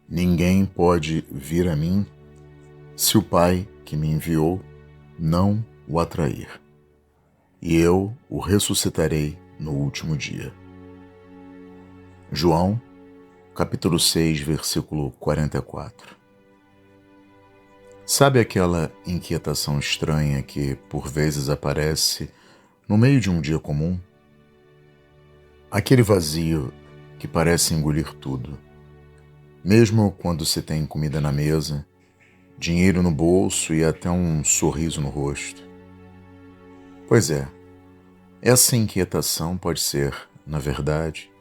Ninguém pode vir a mim se o Pai que me enviou não o atrair, e eu o ressuscitarei no último dia. João, capítulo 6, versículo 44. Sabe aquela inquietação estranha que por vezes aparece no meio de um dia comum? Aquele vazio que parece engolir tudo. Mesmo quando se tem comida na mesa, dinheiro no bolso e até um sorriso no rosto. Pois é, essa inquietação pode ser, na verdade,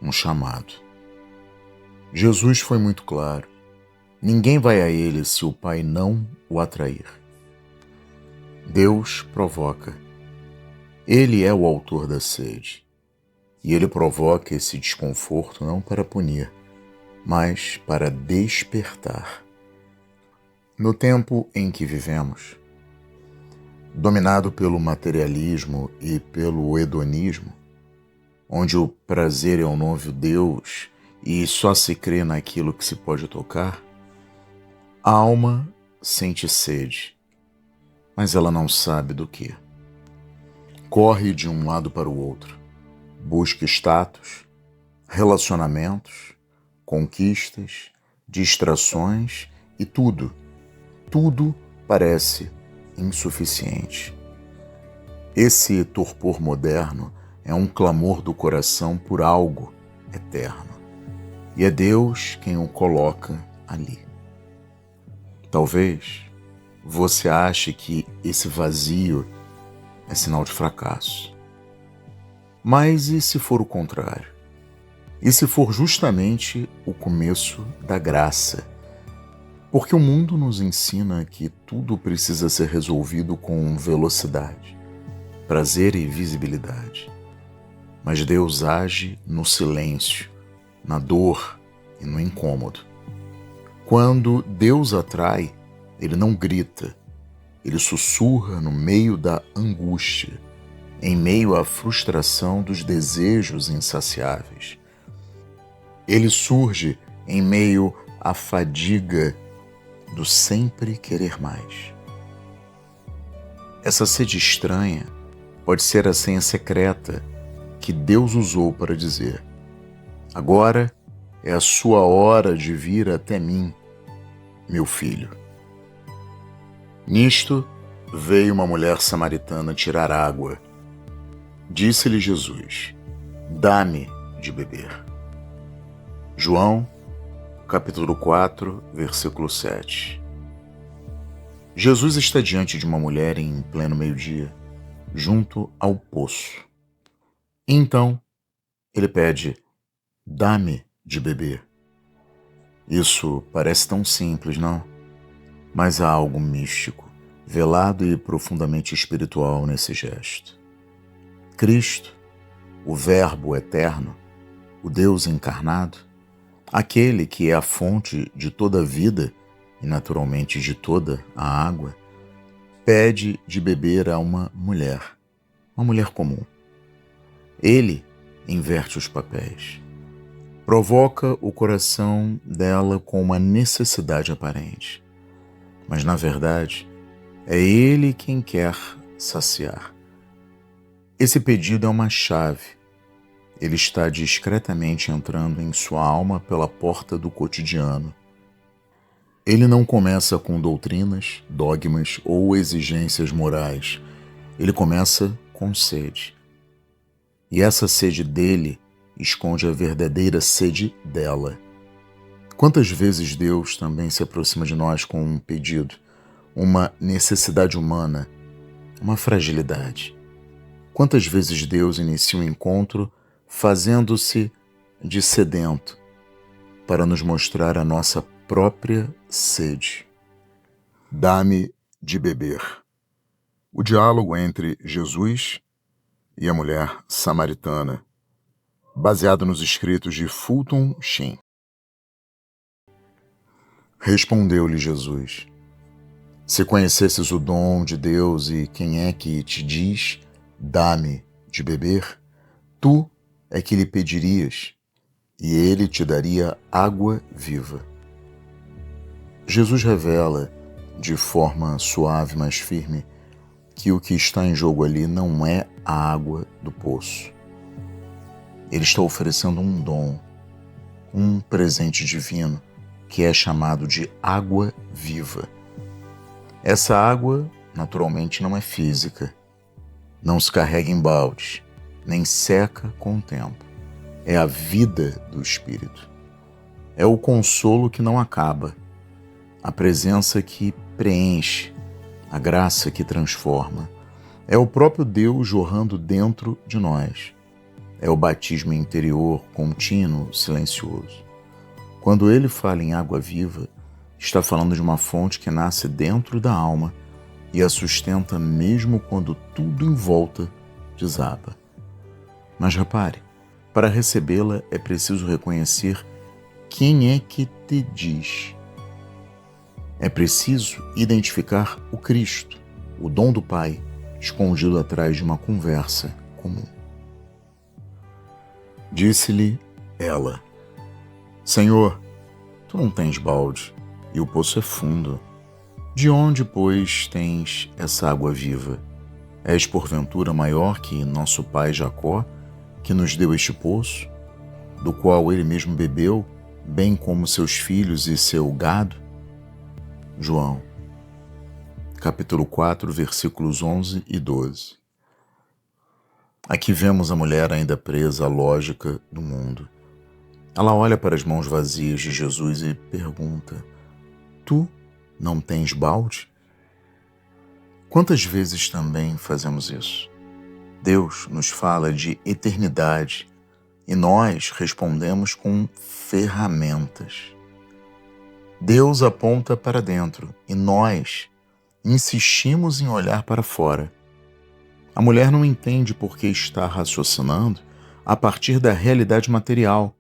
um chamado. Jesus foi muito claro. Ninguém vai a ele se o Pai não o atrair. Deus provoca. Ele é o autor da sede. E ele provoca esse desconforto não para punir, mas para despertar. No tempo em que vivemos, dominado pelo materialismo e pelo hedonismo, onde o prazer é o novo Deus e só se crê naquilo que se pode tocar, a alma sente sede, mas ela não sabe do que. Corre de um lado para o outro, busca status, relacionamentos, conquistas, distrações e tudo parece insuficiente. Esse torpor moderno é um clamor do coração por algo eterno, e é Deus quem o coloca ali. Talvez você ache que esse vazio é sinal de fracasso. Mas e se for o contrário? E se for justamente o começo da graça? Porque o mundo nos ensina que tudo precisa ser resolvido com velocidade, prazer e visibilidade. Mas Deus age no silêncio, na dor e no incômodo. Quando Deus atrai, Ele não grita, Ele sussurra no meio da angústia, em meio à frustração dos desejos insaciáveis. Ele surge em meio à fadiga do sempre querer mais. Essa sede estranha pode ser a senha secreta que Deus usou para dizer: agora é a sua hora de vir até mim, meu filho. Nisto veio uma mulher samaritana tirar água. Disse-lhe Jesus: dá-me de beber. João, capítulo 4, versículo 7. Jesus está diante de uma mulher em pleno meio-dia, junto ao poço. Então, ele pede: dá-me de beber. Isso parece tão simples, não? Mas há algo místico, velado e profundamente espiritual nesse gesto. Cristo, o Verbo eterno, o Deus encarnado, aquele que é a fonte de toda a vida e naturalmente de toda a água, pede de beber a uma mulher comum. Ele inverte os papéis. Provoca o coração dela com uma necessidade aparente. Mas, na verdade, é ele quem quer saciar. Esse pedido é uma chave. Ele está discretamente entrando em sua alma pela porta do cotidiano. Ele não começa com doutrinas, dogmas ou exigências morais. Ele começa com sede. E essa sede dele esconde a verdadeira sede dela. Quantas vezes Deus também se aproxima de nós com um pedido, uma necessidade humana, uma fragilidade? Quantas vezes Deus inicia um encontro fazendo-se de sedento para nos mostrar a nossa própria sede? Dá-me de beber. O diálogo entre Jesus e a mulher samaritana, baseado nos escritos de Fulton Sheen. Respondeu-lhe Jesus: se conhecesses o dom de Deus e quem é que te diz, dá-me de beber, tu é que lhe pedirias, e ele te daria água viva. Jesus revela, de forma suave, mas firme, que o que está em jogo ali não é a água do poço. Ele está oferecendo um dom, um presente divino, que é chamado de água viva. Essa água, naturalmente, não é física, não se carrega em baldes, nem seca com o tempo. É a vida do Espírito. É o consolo que não acaba, a presença que preenche, a graça que transforma. É o próprio Deus jorrando dentro de nós. É o batismo interior, contínuo, silencioso. Quando ele fala em água viva, está falando de uma fonte que nasce dentro da alma e a sustenta mesmo quando tudo em volta desaba. Mas repare, para recebê-la é preciso reconhecer quem é que te diz. É preciso identificar o Cristo, o dom do Pai, escondido atrás de uma conversa comum. Disse-lhe ela: Senhor, tu não tens balde, e o poço é fundo. De onde, pois, tens essa água viva? És porventura maior que nosso pai Jacó, que nos deu este poço, do qual ele mesmo bebeu, bem como seus filhos e seu gado? João, capítulo 4, versículos 11 e 12. Aqui vemos a mulher ainda presa à lógica do mundo. Ela olha para as mãos vazias de Jesus e pergunta: Tu não tens balde? Quantas vezes também fazemos isso? Deus nos fala de eternidade e nós respondemos com ferramentas. Deus aponta para dentro e nós insistimos em olhar para fora. A mulher não entende porque está raciocinando a partir da realidade material.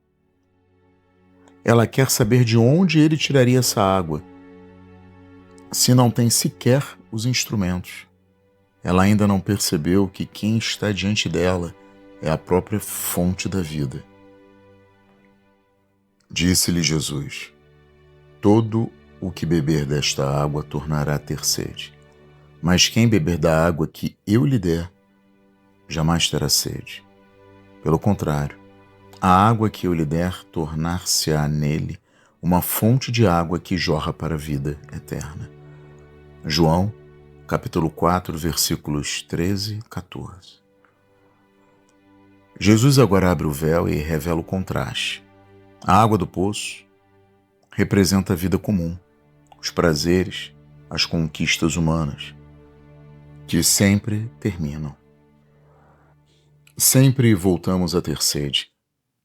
Ela quer saber de onde ele tiraria essa água, se não tem sequer os instrumentos. Ela ainda não percebeu que quem está diante dela é a própria fonte da vida. Disse-lhe Jesus: Todo o que beber desta água tornará a ter sede, mas quem beber da água que eu lhe der, jamais terá sede. Pelo contrário, a água que eu lhe der tornar-se-á nele uma fonte de água que jorra para a vida eterna. João, capítulo 4, versículos 13 e 14. Jesus agora abre o véu e revela o contraste. A água do poço representa a vida comum, os prazeres, as conquistas humanas, que sempre terminam. Sempre voltamos a ter sede,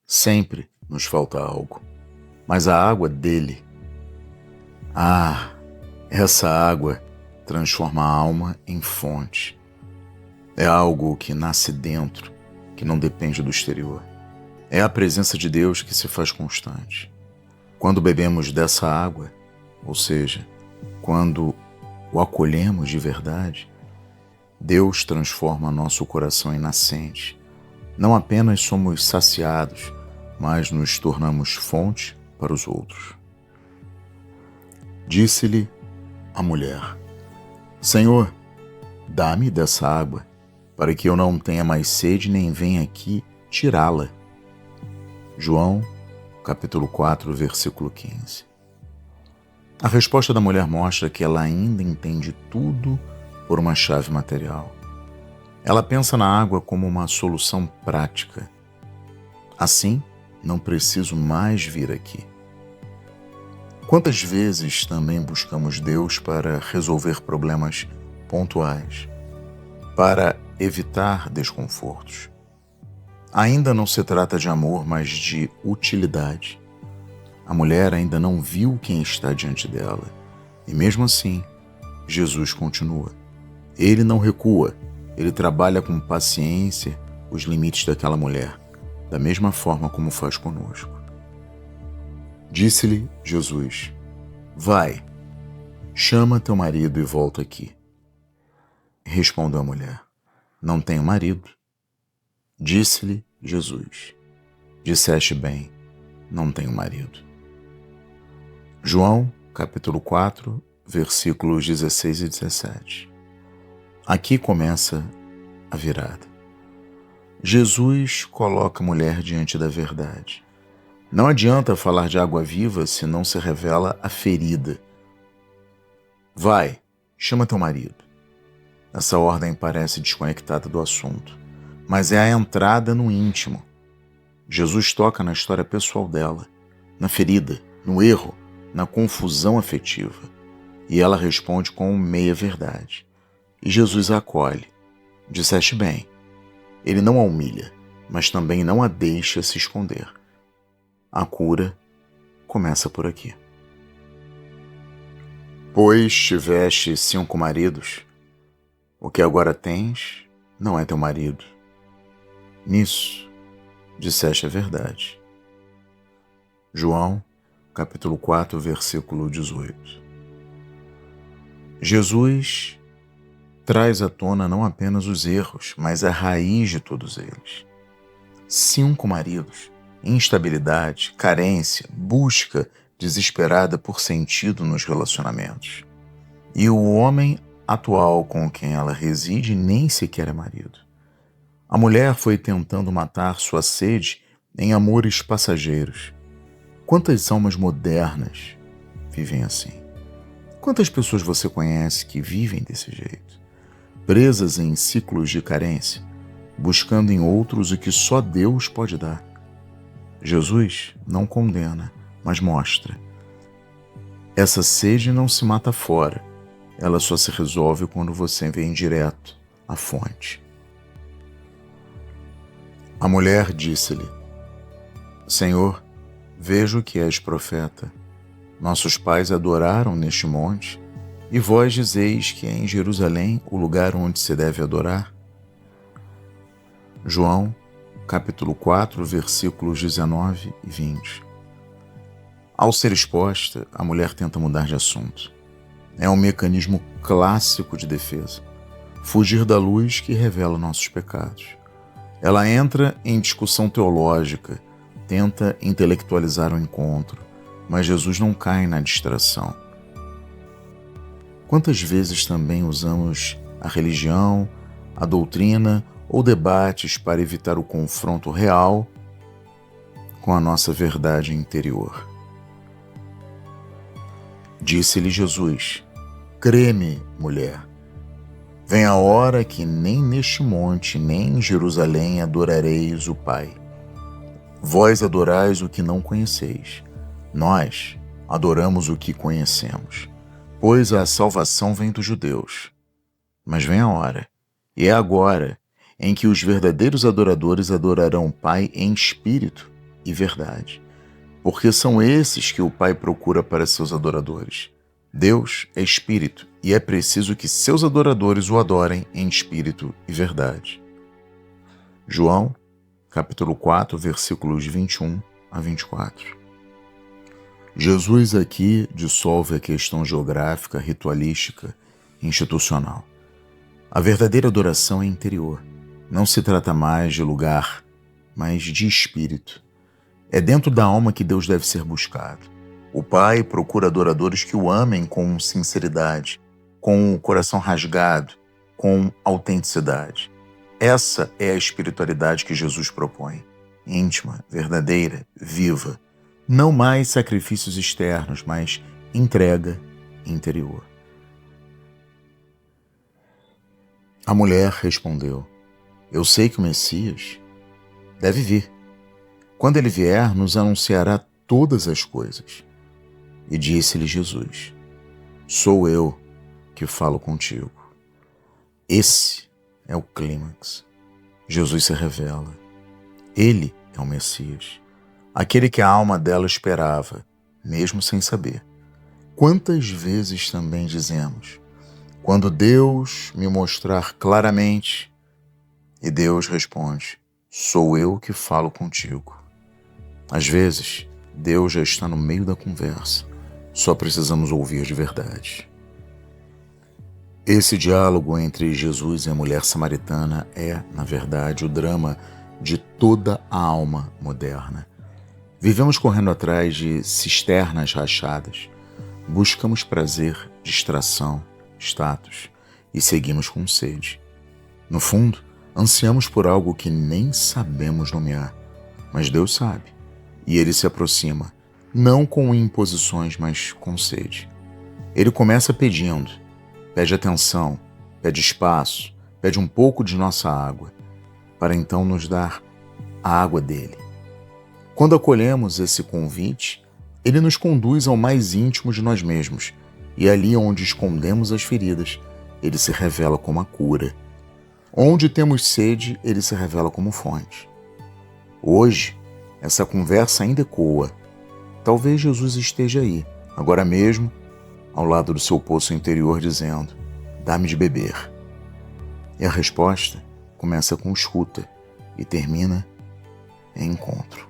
sempre nos falta algo. Mas a água dele, essa água transforma a alma em fonte. É algo que nasce dentro, que não depende do exterior. É a presença de Deus que se faz constante. Quando bebemos dessa água, ou seja, quando o acolhemos de verdade, Deus transforma nosso coração em nascente. Não apenas somos saciados, mas nos tornamos fonte para os outros. Disse-lhe a mulher: Senhor, dá-me dessa água, para que eu não tenha mais sede nem venha aqui tirá-la. João, capítulo 4, versículo 15. A resposta da mulher mostra que ela ainda entende tudo por uma chave material. Ela pensa na água como uma solução prática. Assim, não preciso mais vir aqui. Quantas vezes também buscamos Deus para resolver problemas pontuais, para evitar desconfortos? Ainda não se trata de amor, mas de utilidade. A mulher ainda não viu quem está diante dela, e mesmo assim, Jesus continua. Ele não recua, ele trabalha com paciência os limites daquela mulher, da mesma forma como faz conosco. Disse-lhe Jesus: Vai, chama teu marido e volta aqui. Respondeu a mulher: Não tenho marido. Disse-lhe Jesus: Disseste bem, não tenho marido. João, capítulo 4, versículos 16 e 17. Aqui começa a virada. Jesus coloca a mulher diante da verdade. Não adianta falar de água viva se não se revela a ferida. Vai, chama teu marido. Essa ordem parece desconectada do assunto, mas é a entrada no íntimo. Jesus toca na história pessoal dela, na ferida, no erro, na confusão afetiva. E ela responde com meia-verdade. E Jesus a acolhe. Disseste bem. Ele não a humilha, mas também não a deixa se esconder. A cura começa por aqui. Pois tiveste 5 maridos, o que agora tens não é teu marido. Nisso disseste a verdade. João, capítulo 4, versículo 18. Jesus traz à tona não apenas os erros, mas a raiz de todos eles. 5 maridos, instabilidade, carência, busca desesperada por sentido nos relacionamentos. E o homem atual com quem ela reside nem sequer é marido. A mulher foi tentando matar sua sede em amores passageiros. Quantas almas modernas vivem assim? Quantas pessoas você conhece que vivem desse jeito? Presas em ciclos de carência, buscando em outros o que só Deus pode dar. Jesus não condena, mas mostra. Essa sede não se mata fora, ela só se resolve quando você vem direto à fonte. A mulher disse-lhe: Senhor, vejo que és profeta. Nossos pais adoraram neste monte, e vós dizeis que é em Jerusalém o lugar onde se deve adorar? João, capítulo 4, versículos 19 e 20. Ao ser exposta, a mulher tenta mudar de assunto. É um mecanismo clássico de defesa. Fugir da luz que revela nossos pecados. Ela entra em discussão teológica, tenta intelectualizar o encontro, mas Jesus não cai na distração. Quantas vezes também usamos a religião, a doutrina ou debates para evitar o confronto real com a nossa verdade interior? Disse-lhe Jesus: Crê-me, mulher, vem a hora que nem neste monte, nem em Jerusalém adorareis o Pai. Vós adorais o que não conheceis. Nós adoramos o que conhecemos, pois a salvação vem dos judeus. Mas vem a hora, e é agora, em que os verdadeiros adoradores adorarão o Pai em espírito e verdade, porque são esses que o Pai procura para seus adoradores. Deus é espírito, e é preciso que seus adoradores o adorem em espírito e verdade. João, capítulo 4, versículos 21 a 24. Jesus aqui dissolve a questão geográfica, ritualística, institucional. A verdadeira adoração é interior. Não se trata mais de lugar, mas de espírito. É dentro da alma que Deus deve ser buscado. O Pai procura adoradores que o amem com sinceridade, com o coração rasgado, com autenticidade. Essa é a espiritualidade que Jesus propõe. Íntima, verdadeira, viva. Não mais sacrifícios externos, mas entrega interior. A mulher respondeu: Eu sei que o Messias deve vir. Quando ele vier, nos anunciará todas as coisas. E disse-lhe Jesus: Sou eu que falo contigo. Esse é o clímax. Jesus se revela. Ele é o Messias, aquele que a alma dela esperava, mesmo sem saber. Quantas vezes também dizemos: quando Deus me mostrar claramente, e Deus responde: sou eu que falo contigo. Às vezes, Deus já está no meio da conversa, só precisamos ouvir de verdade. Esse diálogo entre Jesus e a mulher samaritana é, na verdade, o drama de toda a alma moderna. Vivemos correndo atrás de cisternas rachadas. Buscamos prazer, distração, status e seguimos com sede. No fundo, ansiamos por algo que nem sabemos nomear, mas Deus sabe, e Ele se aproxima, não com imposições, mas com sede. Ele começa pedindo, pede atenção, pede espaço, pede um pouco de nossa água, para então nos dar a água dele. Quando acolhemos esse convite, ele nos conduz ao mais íntimo de nós mesmos, e ali onde escondemos as feridas, ele se revela como a cura. Onde temos sede, ele se revela como fonte. Hoje, essa conversa ainda ecoa. Talvez Jesus esteja aí, agora mesmo, ao lado do seu poço interior, dizendo: dá-me de beber. E a resposta começa com escuta e termina em encontro.